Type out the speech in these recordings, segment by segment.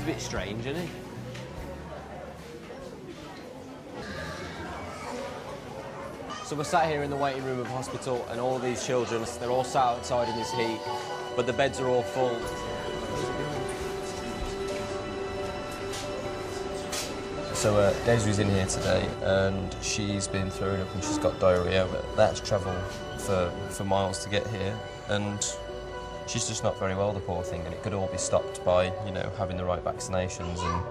a bit strange, isn't he? So we're sat here in the waiting room of hospital, and all these children, they're all sat outside in this heat, but the beds are all full. So Desiree's in here today, and she's been throwing up and she's got diarrhoea. But that's travel for miles to get here, and she's just not very well, the poor thing. And it could all be stopped by, you know, having the right vaccinations. And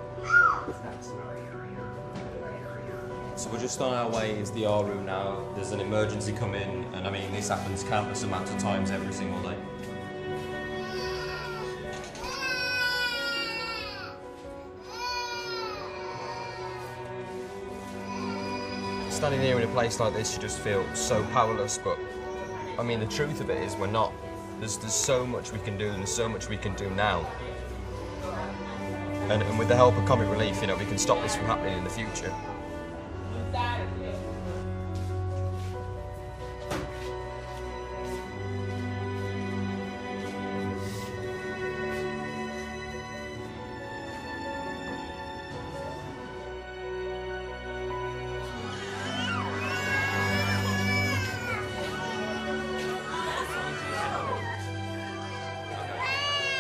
so we're just on our way into the R room now. There's an emergency come in, and I mean, this happens countless amounts of times every single day. Standing here in a place like this, you just feel so powerless, but I mean, the truth of it is we're not. There's so much we can do, and there's so much we can do now. And with the help of Comic Relief, you know, we can stop this from happening in the future.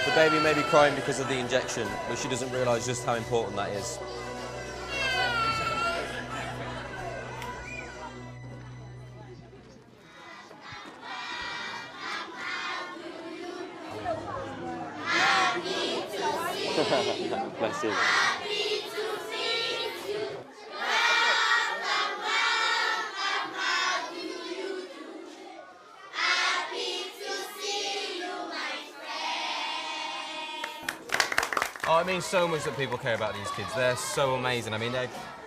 The baby may be crying because of the injection, but she doesn't realise just how important that is. Bless you. Oh, it means so much that people care about these kids. They're so amazing. I mean,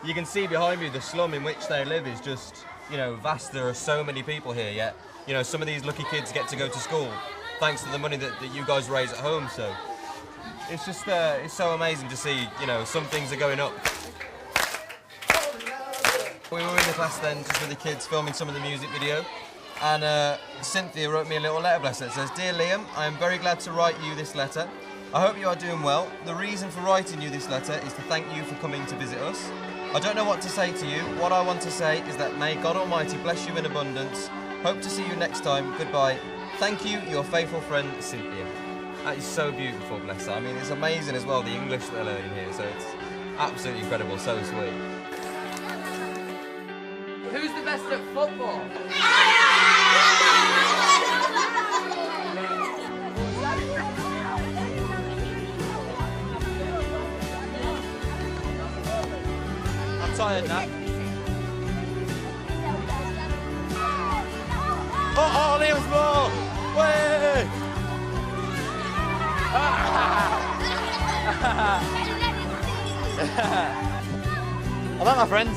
you can see behind me the slum in which they live is just, you know, vast. There are so many people here, yet, you know, some of these lucky kids get to go to school thanks to the money that you guys raise at home. So it's just, it's so amazing to see, you know, some things are going up. We were in the class then, just with the kids, filming some of the music video. And Cynthia wrote me a little letter, bless her. It says, "Dear Liam, I am very glad to write you this letter. I hope you are doing well. The reason for writing you this letter is to thank you for coming to visit us. I don't know what to say to you. What I want to say is that may God Almighty bless you in abundance. Hope to see you next time. Goodbye. Thank you, your faithful friend, Cynthia." That is so beautiful, bless her. I mean, it's amazing as well, the English that they're learning here, so it's absolutely incredible, so sweet. Who's the best at football? I'm tired now. Oh, Liam's ball! Way! I like my friends.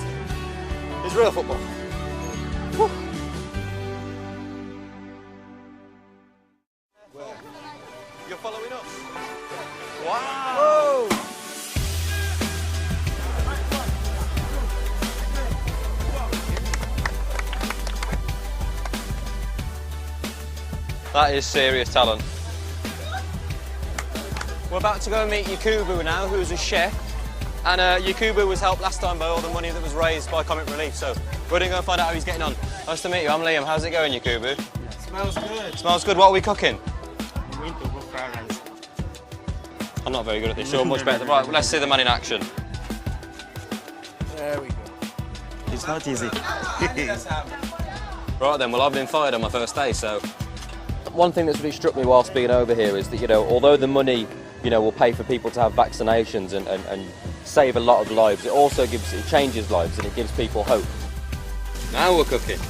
It's real football. Woo. You're following us? Wow! Whoa. That is serious talent. We're about to go and meet Yakubu now, who's a chef. And Yakubu was helped last time by all the money that was raised by Comic Relief, so we're going to go and find out how he's getting on. Nice to meet you, I'm Liam. How's it going, Yakubu? It smells good. Smells good. What are we cooking? Winter good fried rice. I'm not very good at this. You're much better. Right, well, let's see the man in action. There we go. It's not easy. Right then, well, I've been fired on my first day, so... One thing that's really struck me whilst being over here is that, you know, although the money, you know, will pay for people to have vaccinations and save a lot of lives, it also changes lives and it gives people hope. Now we're cooking.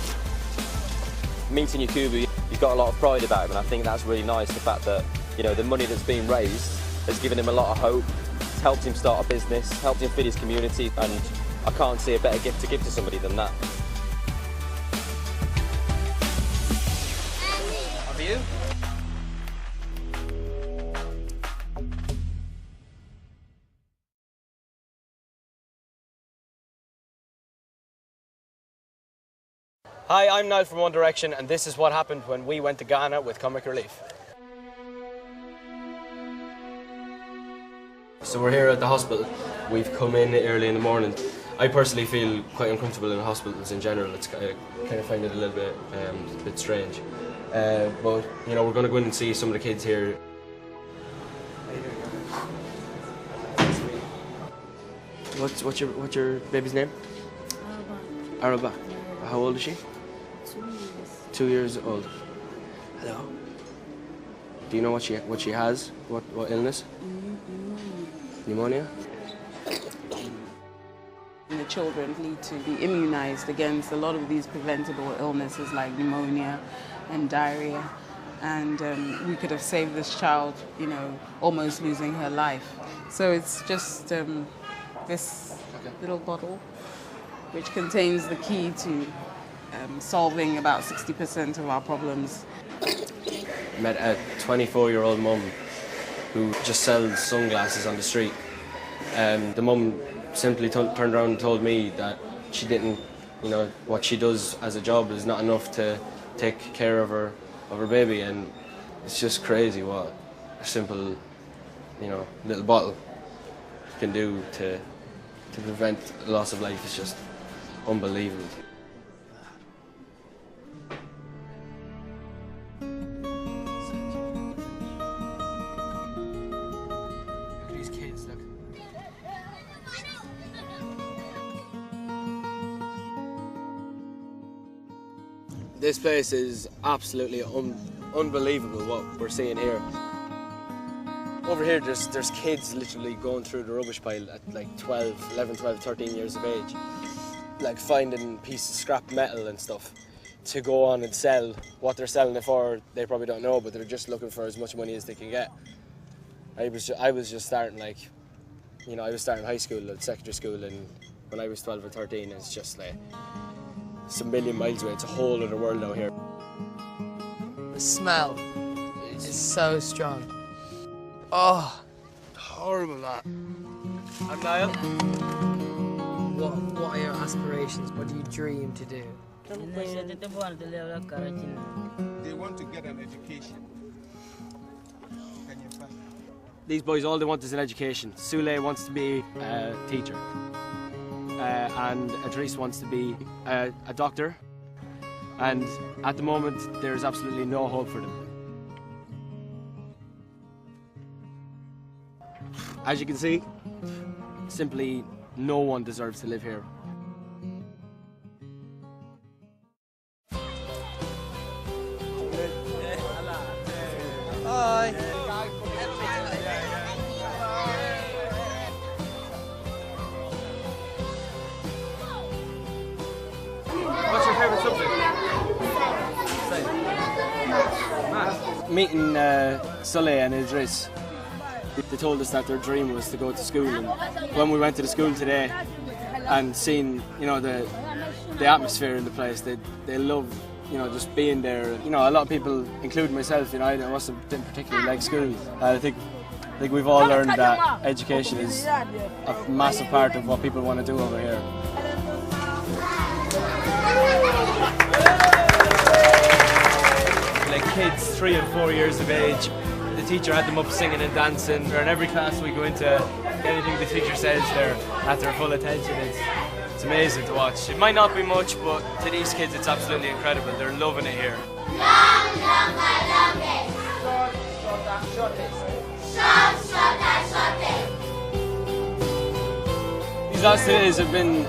Meeting Yakubu, he's got a lot of pride about him, and I think that's really nice, the fact that, you know, the money that's been raised has given him a lot of hope. It's helped him start a business, helped him feed his community, and I can't see a better gift to give to somebody than that. Have you? Hi, I'm Niall from One Direction, and this is what happened when we went to Ghana with Comic Relief. So we're here at the hospital. We've come in early in the morning. I personally feel quite uncomfortable in hospitals in general. It's kind of find it a little bit strange. But you know, we're going to go in and see some of the kids here. What's your baby's name? Araba. How old is she? 2 years. 2 years old. Hello. Do you know what she has? What illness? Pneumonia. The children need to be immunized against a lot of these preventable illnesses like pneumonia and diarrhea. And we could have saved this child, you know, almost losing her life. So it's just this little bottle, which contains the key to solving about 60% of our problems. Met a 24-year-old mum who just sells sunglasses on the street. The mum simply turned around and told me that she didn't, you know, what she does as a job is not enough to take care of her baby, and it's just crazy what a simple, you know, little bottle can do to prevent the loss of life. It's just unbelievable. Look at these kids, look. This place is absolutely unbelievable what we're seeing here. Over here there's kids literally going through the rubbish pile at like 11, 12, 13 years of age. Like finding pieces of scrap metal and stuff to go on and sell. What they're selling it for, they probably don't know, but they're just looking for as much money as they can get. I was just starting, like, you know, I was starting high school, secondary school, and when I was 12 or 13, it's just like, it's a million miles away. It's a whole other world out here. The smell is so strong. Oh, horrible that. I'm Niall. What are your aspirations? What do you dream to do? They want to get an education. Can you find? These boys, all they want is an education. Sule wants to be a teacher. And Idris wants to be a doctor. And at the moment, there's absolutely no hope for them. As you can see, simply no one deserves to live here. Hi. What's your favourite subject? Math. Meeting Sully and Idris, they told us that their dream was to go to school, and when we went to the school today and seen, you know, the atmosphere in the place, they love, you know, just being there. You know, a lot of people, including myself, you know, I didn't particularly like school. I think we've all learned that education is a massive part of what people want to do over here. Like kids 3 and 4 years of age, the teacher had them up singing and dancing. Or in every class we go into, anything the teacher says, they're at their full attention. It's amazing to watch. It might not be much, but to these kids it's absolutely incredible. They're loving it here. These last 2 days have been,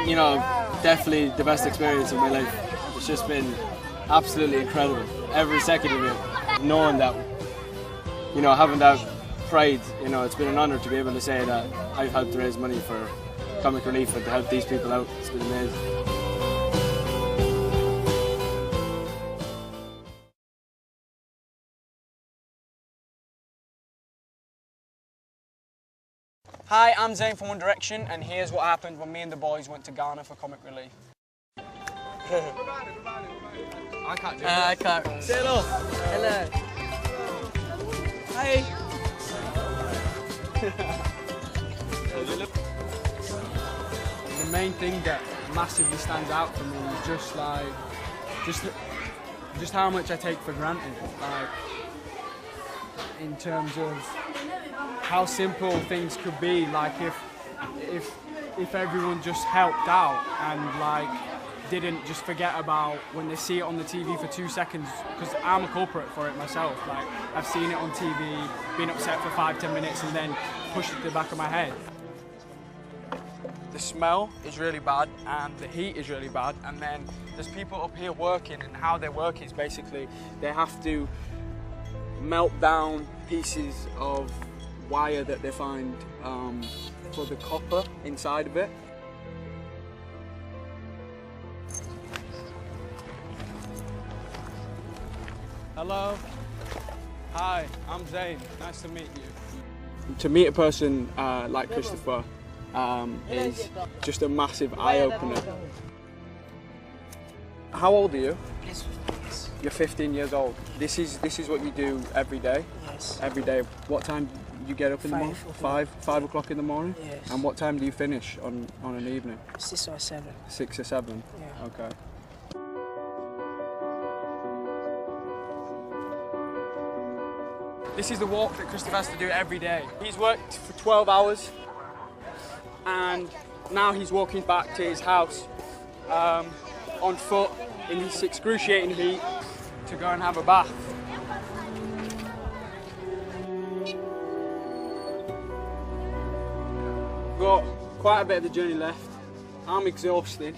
you know, definitely the best experience of my life. It's just been absolutely incredible. Every second of it, knowing that, you know, having that pride, you know, it's been an honour to be able to say that I've helped raise money for Comic Relief and to help these people out. It's been amazing. Hi, I'm Zayn from One Direction, and here's what happened when me and the boys went to Ghana for Comic Relief. I can't do it. I can't. Say hello. Hello. Hi. The main thing that massively stands out for me is just how much I take for granted, like in terms of how simple things could be. Like if everyone just helped out and like didn't just forget about when they see it on the TV for 2 seconds, because I'm a culprit for it myself. Like I've seen it on TV, been upset for 5-10 minutes and then pushed it to the back of my head. The smell is really bad and the heat is really bad, and then there's people up here working, and how they work is basically they have to melt down pieces of wire that they find for the copper inside of it. Hello. Hi, I'm Zayn. Nice to meet you. To meet a person like Christopher is just a massive eye-opener. How old are you? You're 15 years old. This is what you do every day? Yes. Every day. What time do you get up in the morning? 5 o'clock in the morning? Yes. And what time do you finish on an evening? 6 or 7. 6 or 7? Yeah. Okay. This is the walk that Christopher has to do every day. He's worked for 12 hours and now he's walking back to his house on foot in this excruciating heat to go and have a bath. Got quite a bit of the journey left. I'm exhausted.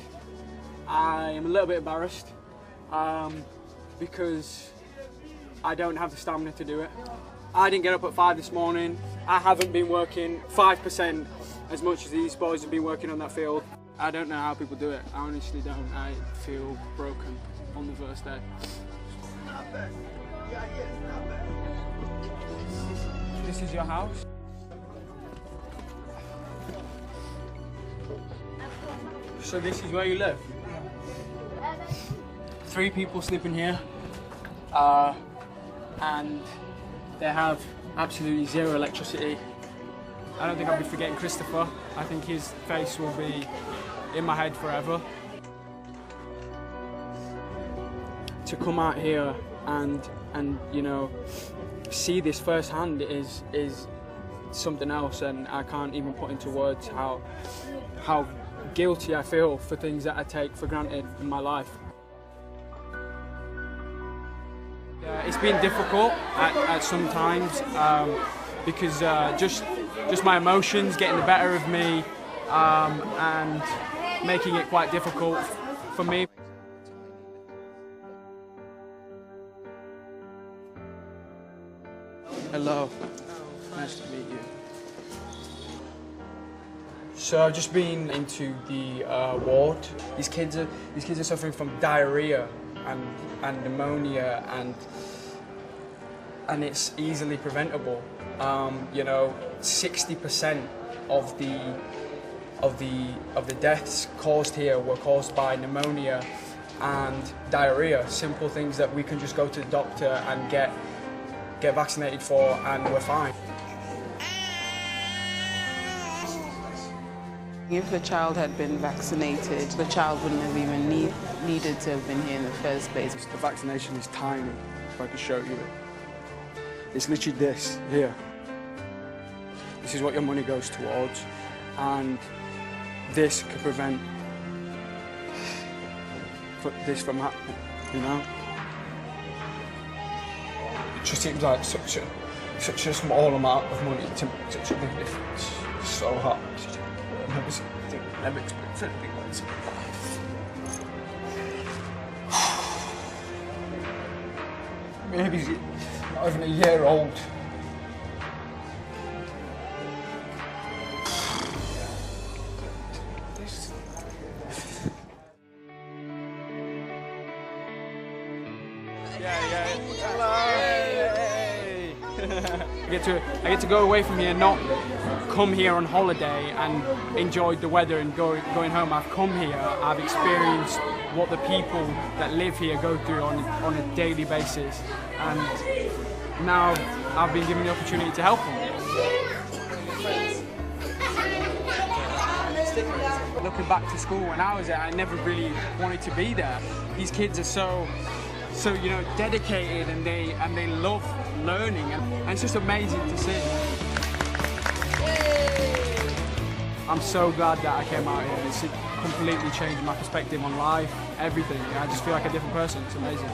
I am a little bit embarrassed because I don't have the stamina to do it. I didn't get up at 5 this morning. I haven't been working 5% as much as these boys have been working on that field. I don't know how people do it. I honestly don't. I feel broken on the first day. This is your house? So this is where you live? 3 people sleeping here. And they have absolutely zero electricity. I don't think I'll be forgetting Christopher. I think his face will be in my head forever. To come out here and you know, see this firsthand is something else, and I can't even put into words how guilty I feel for things that I take for granted in my life. It's been difficult at some times because just my emotions getting the better of me and making it quite difficult for me. Hello, nice to meet you. So I've just been into the ward. These kids are suffering from diarrhea and pneumonia, and it's easily preventable. You know, 60% of the deaths caused here were caused by pneumonia and diarrhea. Simple things that we can just go to the doctor and get vaccinated for, and we're fine. If the child had been vaccinated, the child wouldn't have even needed to have been here in the first place. The vaccination is tiny, if I can show you it. It's literally this here. This is what your money goes towards, and this could prevent this from happening, you know? It just seems like such a small amount of money to such a big difference. It's so hard. I've never experienced anything like this in my life. Maybe he's not even a year old. Yeah. Hello. Hey. I get to go away from here, not come here on holiday and enjoy the weather and going home. I've come here, I've experienced what the people that live here go through on a daily basis, and now I've been given the opportunity to help them. Looking back to school when I was there, I never really wanted to be there. These kids are so you know, dedicated, and they love learning, and it's just amazing to see. I'm so glad that I came out here. It's completely changed my perspective on life, everything. I just feel like a different person. It's amazing.